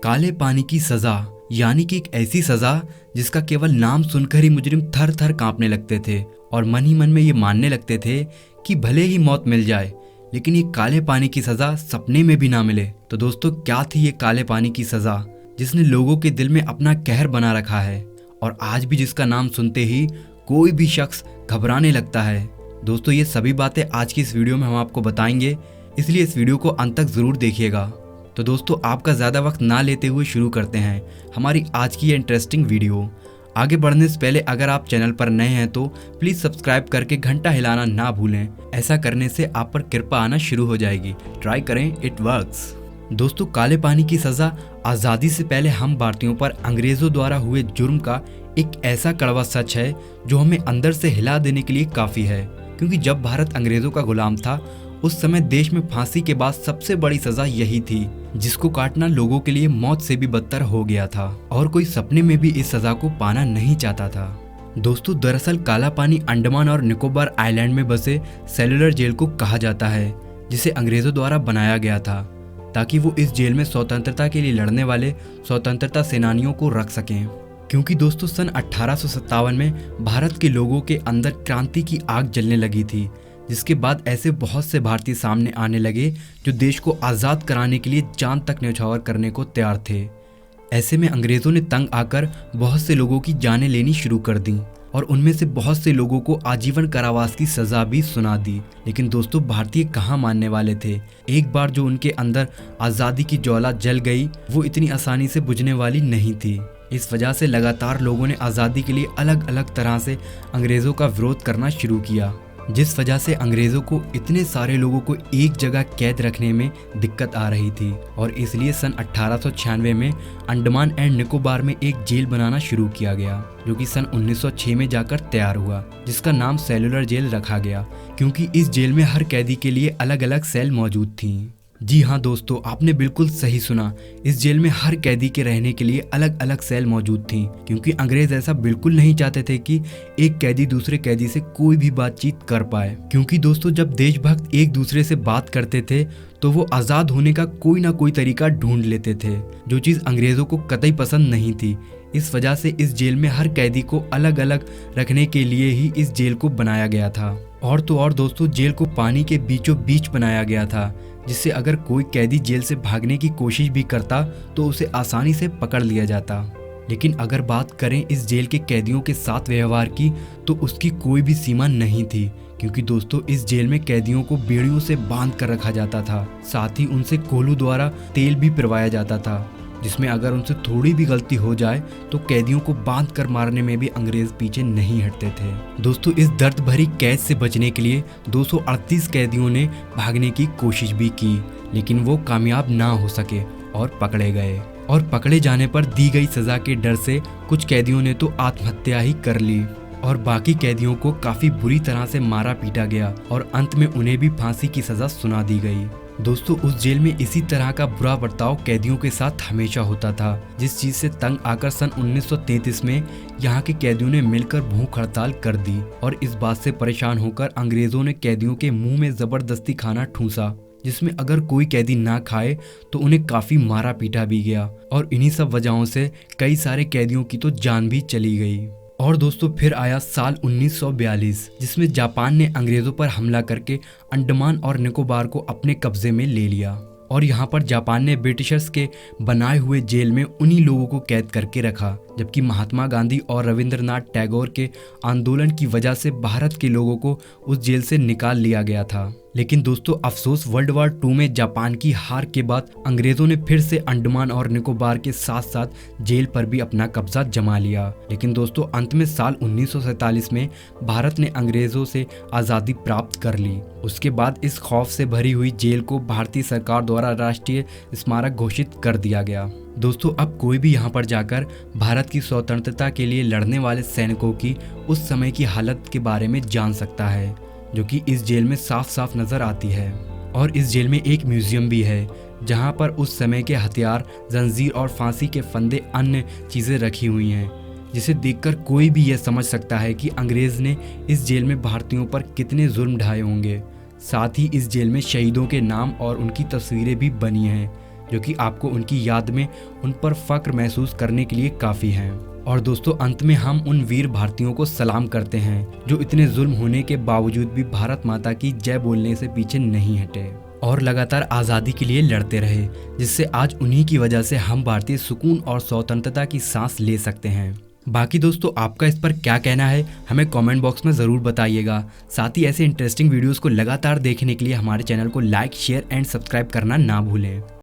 काले पानी की सजा यानी कि एक ऐसी सजा जिसका केवल नाम सुनकर ही मुजरिम थर थर कांपने लगते थे और मन ही मन में ये मानने लगते थे कि भले ही मौत मिल जाए लेकिन ये काले पानी की सजा सपने में भी ना मिले। तो दोस्तों, क्या थी ये काले पानी की सजा जिसने लोगों के दिल में अपना कहर बना रखा है और आज भी जिसका नाम सुनते ही कोई भी शख्स घबराने लगता है। दोस्तों, ये सभी बातें आज की इस वीडियो में हम आपको बताएंगे, इसलिए इस वीडियो को अंत तक जरूर देखिएगा। तो दोस्तों, आपका ज़्यादा वक्त ना लेते हुए शुरू करते हैं हमारी आज की ये इंटरेस्टिंग वीडियो। आगे बढ़ने से पहले अगर आप चैनल पर नए हैं तो प्लीज़ सब्सक्राइब करके घंटा हिलाना ना भूलें। ऐसा करने से आप पर कृपा आना शुरू हो जाएगी। ट्राई करें, इट वर्क्स। दोस्तों, काले पानी की सज़ा आज़ादी से पहले हम भारतीयों पर अंग्रेज़ों द्वारा हुए जुर्म का एक ऐसा कड़वा सच है जो हमें अंदर से हिला देने के लिए काफ़ी है। क्योंकि जब भारत अंग्रेज़ों का गुलाम था उस समय देश में फांसी के बाद सबसे बड़ी सजा यही थी, जिसको काटना लोगों के लिए मौत से भी बदतर हो गया था और कोई सपने में भी इस सजा को पाना नहीं चाहता था। दोस्तों, दरअसल काला पानी अंडमान और निकोबार आइलैंड में बसे सेलुलर जेल को कहा जाता है, जिसे अंग्रेजों द्वारा बनाया गया था ताकि वो इस जेल में स्वतंत्रता के लिए लड़ने वाले स्वतंत्रता सेनानियों को रख सकें। क्योंकि दोस्तों, सन 1857 में भारत के लोगों के अंदर क्रांति की आग जलने लगी थी, जिसके बाद ऐसे बहुत से भारतीय सामने आने लगे जो देश को आज़ाद कराने के लिए जान तक न्यौछावर करने को तैयार थे। ऐसे में अंग्रेज़ों ने तंग आकर बहुत से लोगों की जानें लेनी शुरू कर दी और उनमें से बहुत से लोगों को आजीवन कारावास की सज़ा भी सुना दी। लेकिन दोस्तों, भारतीय कहाँ मानने वाले थे। एक बार जो उनके अंदर आज़ादी की ज्वाला जल गई वो इतनी आसानी से बुझने वाली नहीं थी। इस वजह से लगातार लोगों ने आज़ादी के लिए अलग अलग तरह से अंग्रेज़ों का विरोध करना शुरू किया, जिस वजह से अंग्रेज़ों को इतने सारे लोगों को एक जगह कैद रखने में दिक्कत आ रही थी और इसलिए सन 1896 में अंडमान एंड निकोबार में एक जेल बनाना शुरू किया गया, जो कि सन 1906 में जाकर तैयार हुआ, जिसका नाम सेलुलर जेल रखा गया क्योंकि इस जेल में हर कैदी के लिए अलग अलग सेल मौजूद थीं। जी हाँ दोस्तों, आपने बिल्कुल सही सुना। इस जेल में हर कैदी के रहने के लिए अलग अलग सेल मौजूद थीं क्योंकि अंग्रेज ऐसा बिल्कुल नहीं चाहते थे कि एक कैदी दूसरे कैदी से कोई भी बातचीत कर पाए। क्योंकि दोस्तों, जब देशभक्त एक दूसरे से बात करते थे तो वो आज़ाद होने का कोई ना कोई तरीका ढूंढ लेते थे, जो चीज़ अंग्रेज़ों को कतई पसंद नहीं थी। इस वजह से इस जेल में हर कैदी को अलग अलग रखने के लिए ही इस जेल को बनाया गया था। और तो और दोस्तों, जेल को पानी के बीचों बीच बनाया गया था, जिससे अगर कोई कैदी जेल से भागने की कोशिश भी करता तो उसे आसानी से पकड़ लिया जाता। लेकिन अगर बात करें इस जेल के कैदियों के साथ व्यवहार की तो उसकी कोई भी सीमा नहीं थी। क्योंकि दोस्तों, इस जेल में कैदियों को बेड़ियों से बांध कर रखा जाता था, साथ ही उनसे कोल्हू द्वारा तेल भी पिलवाया जाता था, जिसमें अगर उनसे थोड़ी भी गलती हो जाए तो कैदियों को बांध कर मारने में भी अंग्रेज पीछे नहीं हटते थे। दोस्तों, इस दर्द भरी कैद से बचने के लिए 238 कैदियों ने भागने की कोशिश भी की, लेकिन वो कामयाब ना हो सके और पकड़े गए। और पकड़े जाने पर दी गई सजा के डर से कुछ कैदियों ने तो आत्महत्या ही कर ली और बाकी कैदियों को काफी बुरी तरह से मारा पीटा गया और अंत में उन्हें भी फांसी की सजा सुना दी गई। दोस्तों, उस जेल में इसी तरह का बुरा बर्ताव कैदियों के साथ हमेशा होता था, जिस चीज से तंग आकर सन 1933 में यहाँ के कैदियों ने मिलकर भूख हड़ताल कर दी और इस बात से परेशान होकर अंग्रेजों ने कैदियों के मुंह में जबरदस्ती खाना ठूंसा, जिसमें अगर कोई कैदी ना खाए तो उन्हें काफी मारा पीटा भी गया और इन्हीं सब वजहों से कई सारे कैदियों की तो जान भी चली गई। और दोस्तों, फिर आया साल 1942, जिसमें जापान ने अंग्रेजों पर हमला करके अंडमान और निकोबार को अपने कब्जे में ले लिया और यहाँ पर जापान ने ब्रिटिशर्स के बनाए हुए जेल में उन्हीं लोगों को कैद करके रखा, जबकि महात्मा गांधी और रविंद्रनाथ टैगोर के आंदोलन की वजह से भारत के लोगों को उस जेल से निकाल लिया गया था। लेकिन दोस्तों, अफसोस वर्ल्ड वॉर 2 में जापान की हार के बाद अंग्रेजों ने फिर से अंडमान और निकोबार के साथ साथ जेल पर भी अपना कब्जा जमा लिया। लेकिन दोस्तों, अंत में साल 1947 में भारत ने अंग्रेजों से आज़ादी प्राप्त कर ली। उसके बाद इस खौफ से भरी हुई जेल को भारतीय सरकार द्वारा राष्ट्रीय स्मारक घोषित कर दिया गया। दोस्तों, अब कोई भी यहाँ पर जाकर भारत की स्वतंत्रता के लिए लड़ने वाले सैनिकों की उस समय की हालत के बारे में जान सकता है, जो कि इस जेल में साफ साफ नजर आती है। और इस जेल में एक म्यूजियम भी है जहाँ पर उस समय के हथियार, जंजीर और फांसी के फंदे अन्य चीज़ें रखी हुई हैं, जिसे देखकर कोई भी यह समझ सकता है कि अंग्रेज ने इस जेल में भारतीयों पर कितने जुल्म ढाए होंगे। साथ ही इस जेल में शहीदों के नाम और उनकी तस्वीरें भी बनी हैं, जो कि आपको उनकी याद में उन पर फक्र महसूस करने के लिए काफ़ी हैं। और दोस्तों, अंत में हम उन वीर भारतीयों को सलाम करते हैं जो इतने जुल्म होने के बावजूद भी भारत माता की जय बोलने से पीछे नहीं हटे और लगातार आज़ादी के लिए लड़ते रहे, जिससे आज उन्हीं की वजह से हम भारतीय सुकून और स्वतंत्रता की सांस ले सकते हैं। बाकी दोस्तों, आपका इस पर क्या कहना है हमें कमेंट बॉक्स में ज़रूर बताइएगा। साथ ही ऐसे इंटरेस्टिंग वीडियोस को लगातार देखने के लिए हमारे चैनल को लाइक, शेयर एंड सब्सक्राइब करना ना भूलें।